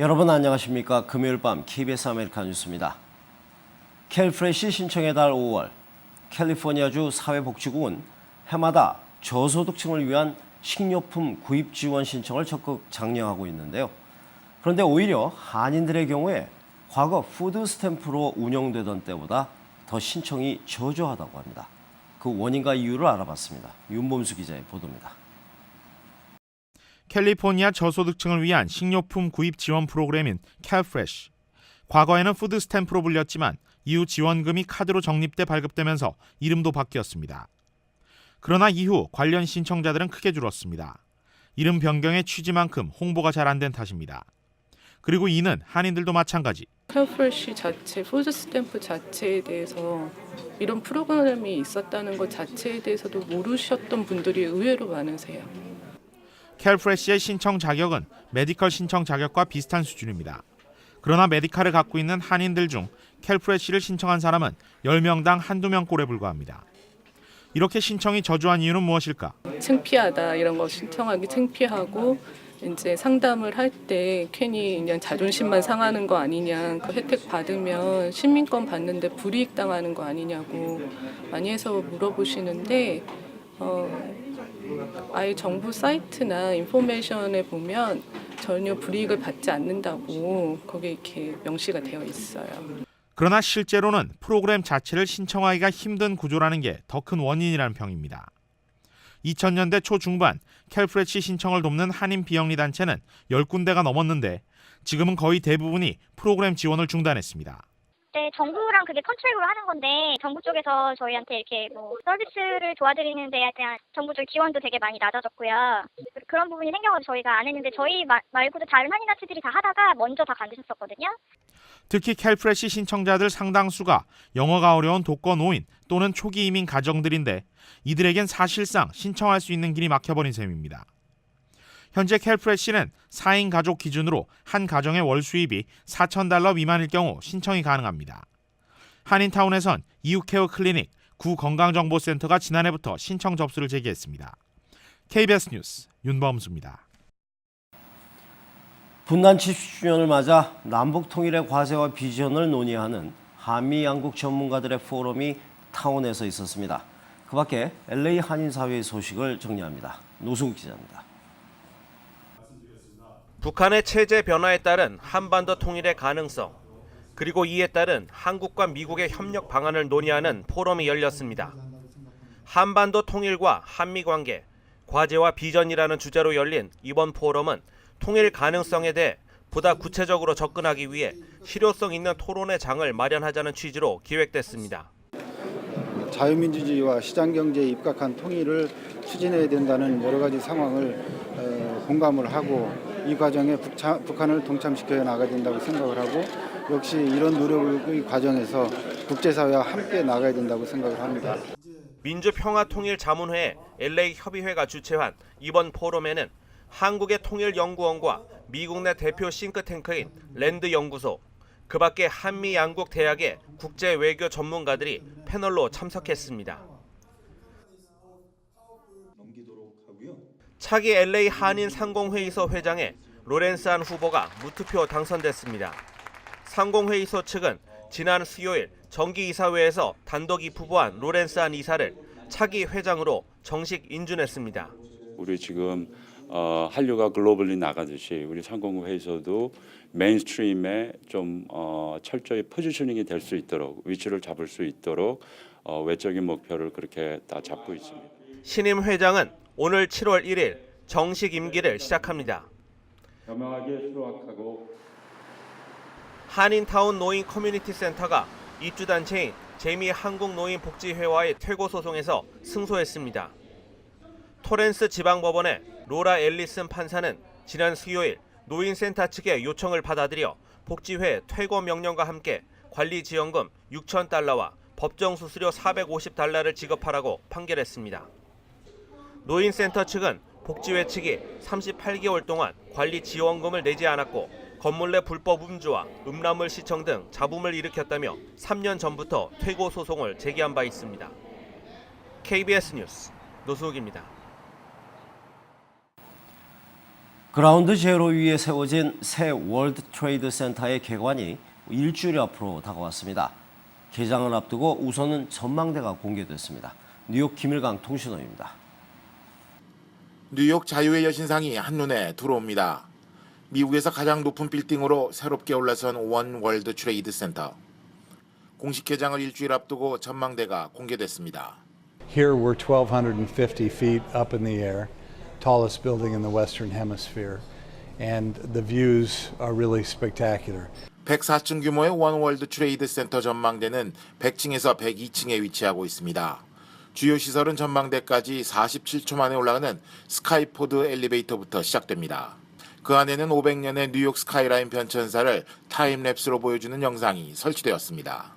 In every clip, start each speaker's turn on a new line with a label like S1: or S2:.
S1: 여러분 안녕하십니까? 금요일 밤 KBS 아메리카 뉴스입니다. 캘프레시 신청의 달 5월, 캘리포니아주 사회복지국은 해마다 저소득층을 위한 식료품 구입 지원 신청을 적극 장려하고 있는데요. 그런데 오히려 한인들의 경우에 과거 푸드 스탬프로 운영되던 때보다 더 신청이 저조하다고 합니다. 그 원인과 이유를 알아봤습니다. 윤범수 기자의 보도입니다.
S2: 캘리포니아 저소득층을 위한 식료품 구입 지원 프로그램인 캘프레시. 과거에는 푸드 스탬프로 불렸지만 이후 지원금이 카드로 적립돼 발급되면서 이름도 바뀌었습니다. 그러나 이후 관련 신청자들은 크게 줄었습니다. 이름 변경의 취지만큼 홍보가 잘 안 된 탓입니다. 그리고 이는 한인들도 마찬가지.
S3: 캘프레시 자체, 푸드 스탬프 자체에 대해서 이런 프로그램이 있었다는 것 자체에 대해서도 모르셨던 분들이 의외로 많으세요.
S2: 캘프레시의 신청 자격은 메디컬 신청 자격과 비슷한 수준입니다. 그러나 메디칼을 갖고 있는 한인들 중 캘프레시를 신청한 사람은 10명당 한두 명꼴에 불과합니다. 이렇게 신청이 저조한 이유는 무엇일까?
S3: 창피하다, 이런 거 신청하기 창피하고 이제 상담을 할 때 괜히 그냥 자존심만 상하는 거 아니냐, 그 혜택 받으면 시민권 받는데 불이익 당하는 거 아니냐고 많이 해서 물어보시는데 아예 정부 사이트나 인포메이션에 보면 전혀 불이익을 받지 않는다고 거기에 이렇게 명시가 되어 있어요.
S2: 그러나 실제로는 프로그램 자체를 신청하기가 힘든 구조라는 게 더 큰 원인이라는 평입니다. 2000년대 초중반 캘프레시 신청을 돕는 한인 비영리 단체는 10군데가 넘었는데 지금은 거의 대부분이 프로그램 지원을 중단했습니다.
S4: 네, 정부랑 그게 컨트롤로 하는 건데 정부 쪽에서 저희한테 이렇게 서비스를 도와드리는 데에 대한 정부 쪽 지원도 되게 많이 낮아졌고요. 그런 부분이 생겨서 저희가 안 했는데 저희 말고도 다른 한인단체들이 다 하다가 먼저 다 관두셨었거든요.
S2: 특히 캘프레시 신청자들 상당수가 영어가 어려운 독거노인 또는 초기 이민 가정들인데 이들에겐 사실상 신청할 수 있는 길이 막혀버린 셈입니다. 현재 캘프레시는 4인 가족 기준으로 한 가정의 월 수입이 $4,000 미만일 경우 신청이 가능합니다. 한인타운에선 이웃케어 클리닉, 구 건강정보센터가 지난해부터 신청 접수를 제기했습니다. KBS 뉴스 윤범수입니다.
S1: 분단 70주년을 맞아 남북 통일의 과제와 비전을 논의하는 한미 양국 전문가들의 포럼이 타운에서 있었습니다. 그 밖에 LA 한인사회의 소식을 정리합니다. 노승욱 기자입니다.
S5: 북한의 체제 변화에 따른 한반도 통일의 가능성, 그리고 이에 따른 한국과 미국의 협력 방안을 논의하는 포럼이 열렸습니다. 한반도 통일과 한미 관계, 과제와 비전이라는 주제로 열린 이번 포럼은 통일 가능성에 대해 보다 구체적으로 접근하기 위해 실효성 있는 토론의 장을 마련하자는 취지로 기획됐습니다.
S6: 자유민주주의와 시장경제에 입각한 통일을 추진해야 된다는 여러 가지 상황을 공감을 하고 이 과정에 북한을 동참시켜 나가야 된다고 생각을 하고 역시 이런 노력의 과정에서 국제사회와 함께 나가야 된다고 생각을 합니다.
S5: 민주평화통일자문회 LA 협의회가 주최한 이번 포럼에는 한국의 통일연구원과 미국 내 대표 싱크탱크인 랜드연구소, 그 밖에 한미 양국 대학의 국제외교 전문가들이 패널로 참석했습니다. 차기 LA 한인 상공회의소 회장의 로렌스 한 후보가 무투표 당선됐습니다. 상공회의소 측은 지난 수요일 정기이사회에서 단독 입후보한 로렌스 한 이사를 차기 회장으로 정식 인준했습니다.
S7: 우리 지금 한류가 글로벌리 나가듯이 우리 상공회의소도 메인스트림에 좀 철저히 포지셔닝이 될 수 있도록 위치를 잡을 수 있도록 외적인 목표를 그렇게 다 잡고 있습니다.
S5: 신임 회장은 오늘 7월 1일 정식 임기를 시작합니다.
S7: 현명하게 수락하고
S5: 한인타운 노인 커뮤니티 센터가 입주단체인 재미 한국노인복지회와의 퇴고 소송에서 승소했습니다. 토렌스 지방법원의 로라 앨리슨 판사는 지난 수요일 노인센터 측의 요청을 받아들여 복지회 퇴거 명령과 함께 관리지원금 $6,000와 법정수수료 $450를 지급하라고 판결했습니다. 노인센터 측은 복지회 측이 38개월 동안 관리지원금을 내지 않았고 건물 내 불법 음주와 음란물 시청 등 잡음을 일으켰다며 3년 전부터 퇴고 소송을 제기한 바 있습니다. KBS 뉴스 노수욱입니다.
S1: 그라운드 제로 위에 세워진 새 월드 트레이드 센터의 개관이 일주일 앞으로 다가왔습니다. 개장을 앞두고 우선은 전망대가 공개됐습니다. 뉴욕 김일강 통신원입니다.
S8: 뉴욕 자유의 여신상이 한눈에 들어옵니다. 미국에서 가장 높은 빌딩으로 새롭게 올라선 원 월드 트레이드 센터. 공식 개장을 일주일 앞두고 전망대가 공개됐습니다.
S9: Here we're 1,250 feet up in the air, tallest building in the Western Hemisphere, and the views are really spectacular.
S8: 104층 규모의 원 월드 트레이드 센터 전망대는 100층에서 102층에 위치하고 있습니다. 주요 시설은 전망대까지 47초 만에 올라가는 스카이포드 엘리베이터부터 시작됩니다. 그 안에는 500년의 뉴욕 스카이라인 변천사를 타임랩스로 보여주는 영상이 설치되었습니다.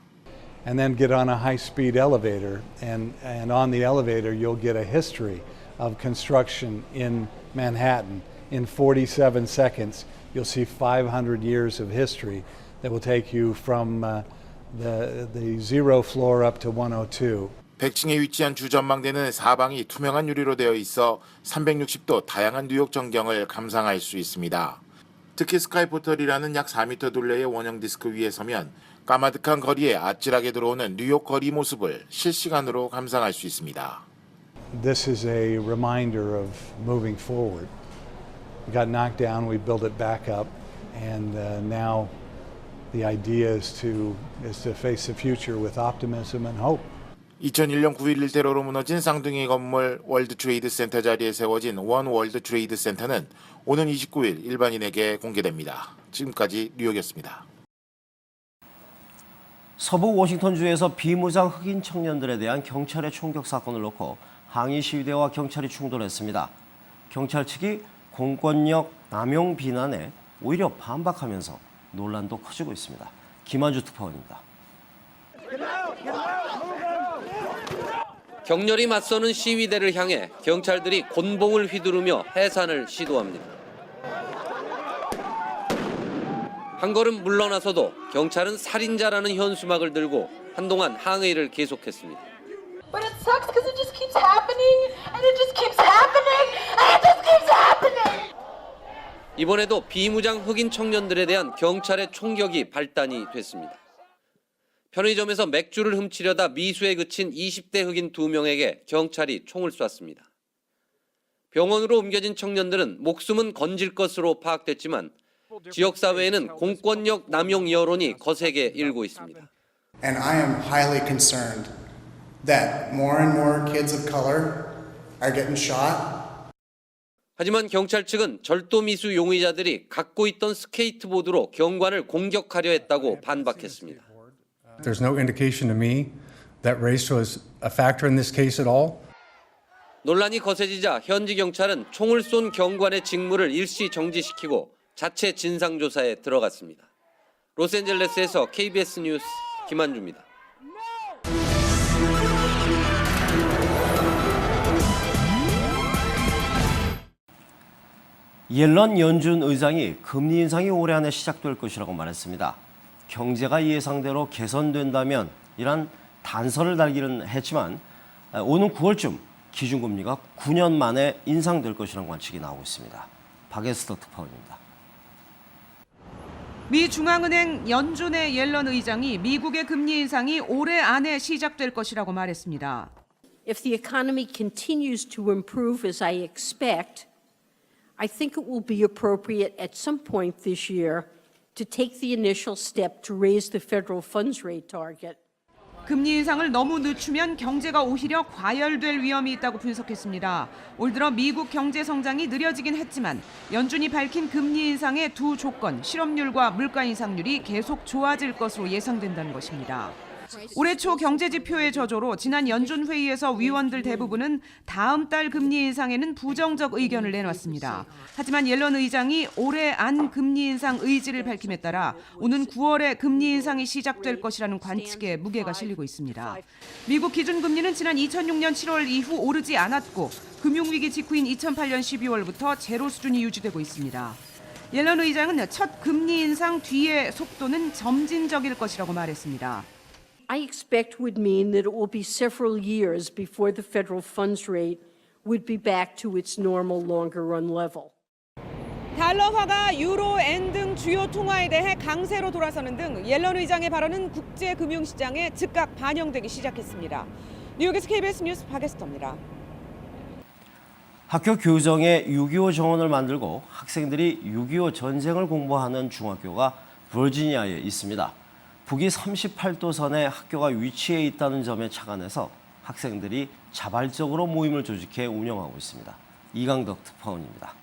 S9: And then get on a high-speed elevator, and on the elevator you'll get a history of construction in Manhattan. In 47 seconds, you'll see 500 years of history that will take you from the 0 floor up to 102.
S8: 100층에 위치한 주전망대는 사방이 투명한 유리로 되어 있어 360도 다양한 뉴욕 전경을 감상할 수 있습니다. 특히 스카이포털이라는 약 4m 둘레의 원형 디스크 위에 서면 까마득한 거리에 아찔하게 들어오는 뉴욕 거리 모습을 실시간으로 감상할 수 있습니다.
S9: This is a reminder of moving forward. We got knocked down, we built it back up, and now the idea is to face the future with optimism and hope.
S8: 2001년 9.11 테러로 무너진 쌍둥이 건물 월드 트레이드 센터 자리에 세워진 원 월드 트레이드 센터는 오는 29일 일반인에게 공개됩니다. 지금까지 뉴욕이었습니다.
S1: 서부 워싱턴주에서 비무장 흑인 청년들에 대한 경찰의 총격 사건을 놓고 항의 시위대와 경찰이 충돌했습니다. 경찰 측이 공권력 남용 비난에 오히려 반박하면서 논란도 커지고 있습니다. 김한주 특파원입니다.
S10: 격렬히 맞서는 시위대를 향해 경찰들이 곤봉을 휘두르며 해산을 시도합니다. 한 걸음 물러나서도 경찰은 살인자라는 현수막을 들고 한동안 항의를 계속했습니다.
S11: But it sucks because it just keeps happening and it just keeps happening and it just keeps happening.
S10: 이번에도 비무장 흑인 청년들에 대한 경찰의 총격이 발단이 됐습니다. 편의점에서 맥주를 훔치려다 미수에 그친 20대 흑인 2명에게 경찰이 총을 쐈습니다. 병원으로 옮겨진 청년들은 목숨은 건질 것으로 파악됐지만 지역사회에는 공권력 남용 여론이 거세게 일고 있습니다.
S12: And I am highly concerned that more and more kids of color are getting shot.
S10: 하지만 경찰 측은 절도 미수 용의자들이 갖고 있던 스케이트보드로 경관을 공격하려 했다고 반박했습니다.
S13: There's no indication to me that race was a factor in this case at all.
S10: 논란이 거세지자 현지 경찰은 총을 쏜 경관의 직무를 일시 정지시키고 자체 진상조사에 들어갔습니다. 로스앤젤레스에서 KBS 뉴스 김한주입니다.
S1: 옐런 연준 의장이 금리 인상이 올해 안에 시작될 것이라고 말했습니다. 경제가 예상대로 개선된다면 이란 단서를 달기는 했지만 오는 9월쯤 기준금리가 9년 만에 인상될 것이라는 관측이 나오고 있습니다. 박에스터 특파원입니다.
S14: 미 중앙은행 연준의 옐런 의장이 미국의 금리 인상이 올해 안에 시작될 것이라고 말했습니다.
S15: If the economy continues to improve as I expect, I think it will be appropriate at some point this year to take the initial step to raise the federal funds rate target.
S14: 금리 인상을 너무 늦추면 경제가 오히려 과열될 위험이 있다고 분석했습니다. 올 들어 미국 경제 성장이 느려지긴 했지만 연준이 밝힌 금리 인상의 두 조건, 실업률과 물가 인상률이 계속 좋아질 것으로 예상된다는 것입니다. 올해 초 경제 지표의 저조로 지난 연준 회의에서 위원들 대부분은 다음 달 금리 인상에는 부정적 의견을 내놨습니다. 하지만 옐런 의장이 올해 안 금리 인상 의지를 밝힘에 따라 오는 9월에 금리 인상이 시작될 것이라는 관측에 무게가 실리고 있습니다. 미국 기준금리는 지난 2006년 7월 이후 오르지 않았고 금융위기 직후인 2008년 12월부터 제로 수준이 유지되고 있습니다. 옐런 의장은 첫 금리 인상 뒤의 속도는 점진적일 것이라고 말했습니다.
S15: I expect would mean that it will be several years before the federal funds rate would be back to its normal longer run level.
S14: 달러화가 유로, 엔 등 주요 통화에 대해 강세로 돌아서는 등 옐런 의장의 발언은 국제금융시장에 즉각 반영되기 시작했습니다. 뉴욕에서 KBS 뉴스 박예스터입니다.
S1: 학교 교정에 6.25 정원을 만들고 학생들이 6.25 전쟁을 공부하는 중학교가 버지니아에 있습니다. 북위 38도선에 학교가 위치해 있다는 점에 착안해서 학생들이 자발적으로 모임을 조직해 운영하고 있습니다. 이강덕 특파원입니다.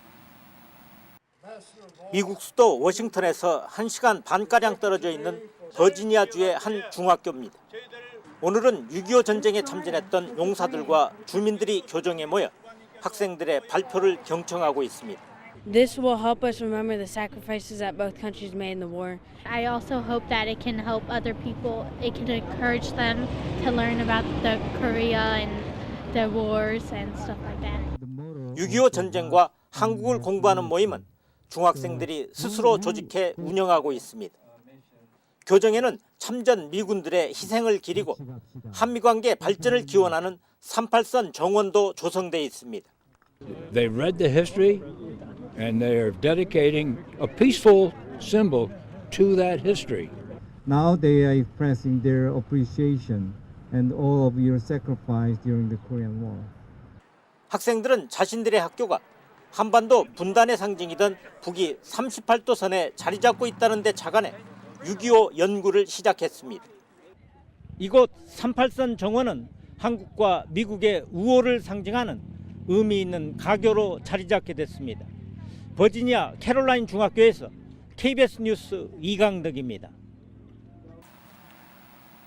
S16: 미국 수도 워싱턴에서 1시간 반가량 떨어져 있는 버지니아주의 한 중학교입니다. 오늘은 6.25 전쟁에 참전했던 용사들과 주민들이 교정에 모여 학생들의 발표를 경청하고 있습니다.
S17: This will help us remember the sacrifices that both countries made in the war.
S18: I also hope that it can help other people. It can encourage them to learn about the Korea and the wars and stuff like that.
S16: 6.25 전쟁과 한국을 공부하는 모임은 중학생들이 스스로 조직해 운영하고 있습니다. 교정에는 참전 미군들의 희생을 기리고 한미 관계 발전을 기원하는 38선 정원도 조성돼 있습니다.
S19: They read the history and they are dedicating a peaceful symbol to that history.
S20: Now they are expressing their appreciation and all of your sacrifice during the Korean War.
S16: 학생들은 자신들의 학교가 한반도 분단의 상징이던 북위 38도선에 자리 잡고 있다는 데 착안해 6.25 연구를 시작했습니다. 이곳 38선 정원은 한국과 미국의 우호를 상징하는 의미 있는 가교로 자리 잡게 됐습니다. 버지니아 캐롤라인 중학교에서 KBS 뉴스 이강덕입니다.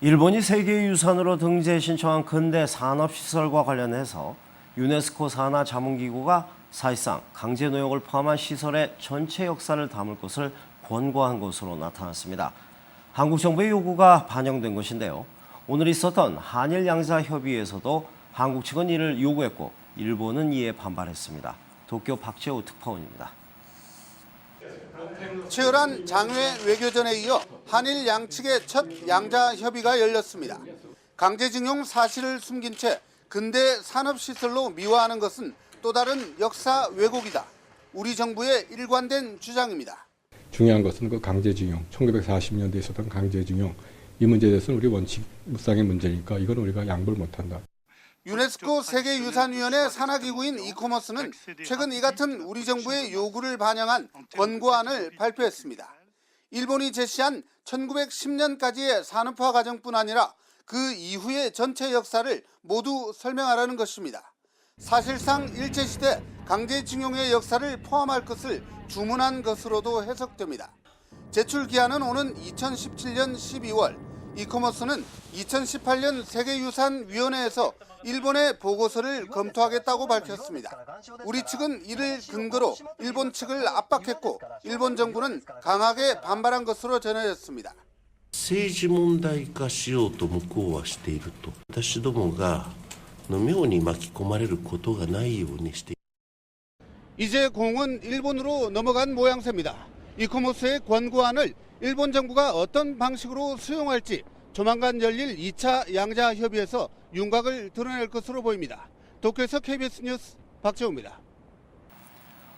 S1: 일본이 세계유산으로 등재 신청한 근대 산업시설과 관련해서 유네스코 산하자문기구가 사실상 강제노역을 포함한 시설의 전체 역사를 담을 것을 권고한 것으로 나타났습니다. 한국 정부의 요구가 반영된 것인데요. 오늘 있었던 한일 양자협의회에서도 한국 측은 이를 요구했고 일본은 이에 반발했습니다. 도쿄 박재호 특파원입니다.
S21: 치열한 장외 외교전에 이어 한일 양측의 첫 양자협의가 열렸습니다. 강제징용 사실을 숨긴 채 근대 산업시설로 미화하는 것은 또 다른 역사 왜곡이다. 우리 정부의 일관된 주장입니다.
S22: 중요한 것은 그 강제징용, 1940년대에 있었던 강제징용, 이 문제에 대해서는 우리 원칙무쌍의 문제니까 이건 우리가 양보를 못한다.
S21: 유네스코 세계유산위원회 산하기구인 이코머스는 최근 이 같은 우리 정부의 요구를 반영한 권고안을 발표했습니다. 일본이 제시한 1910년까지의 산업화 과정뿐 아니라 그 이후의 전체 역사를 모두 설명하라는 것입니다. 사실상 일제시대 강제징용의 역사를 포함할 것을 주문한 것으로도 해석됩니다. 제출 기한은 오는 2017년 12월, 이코머스는 2018년 세계유산위원회에서 일본의 보고서를 검토하겠다고 밝혔습니다. 우리 측은 이를 근거로 일본 측을 압박했고 일본 정부는 강하게 반발한 것으로 전해졌습니다.
S23: 政治問題化しようと向こうはしていると。私どもが妙に巻き込まれることがないようにして。
S21: 이제 공은 일본으로 넘어간 모양새입니다. 이코머스의 권고안을 일본 정부가 어떤 방식으로 수용할지 조만간 열릴 2차 양자협의에서 윤곽을 드러낼 것으로 보입니다. 도쿄에서 KBS 뉴스 박재호입니다.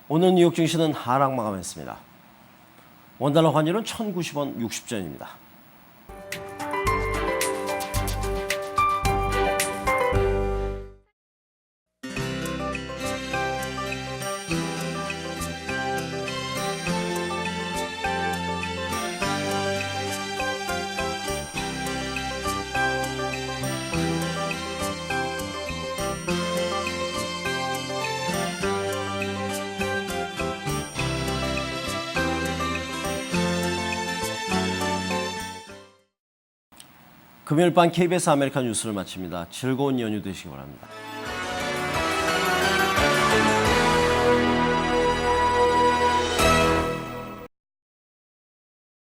S1: 오늘 뉴욕 증시는 하락 마감했습니다. 원달러 환율은 1,090원 60전입니다. 금요일 밤 KBS 아메리칸 뉴스를 마칩니다. 즐거운 연휴 되시기 바랍니다.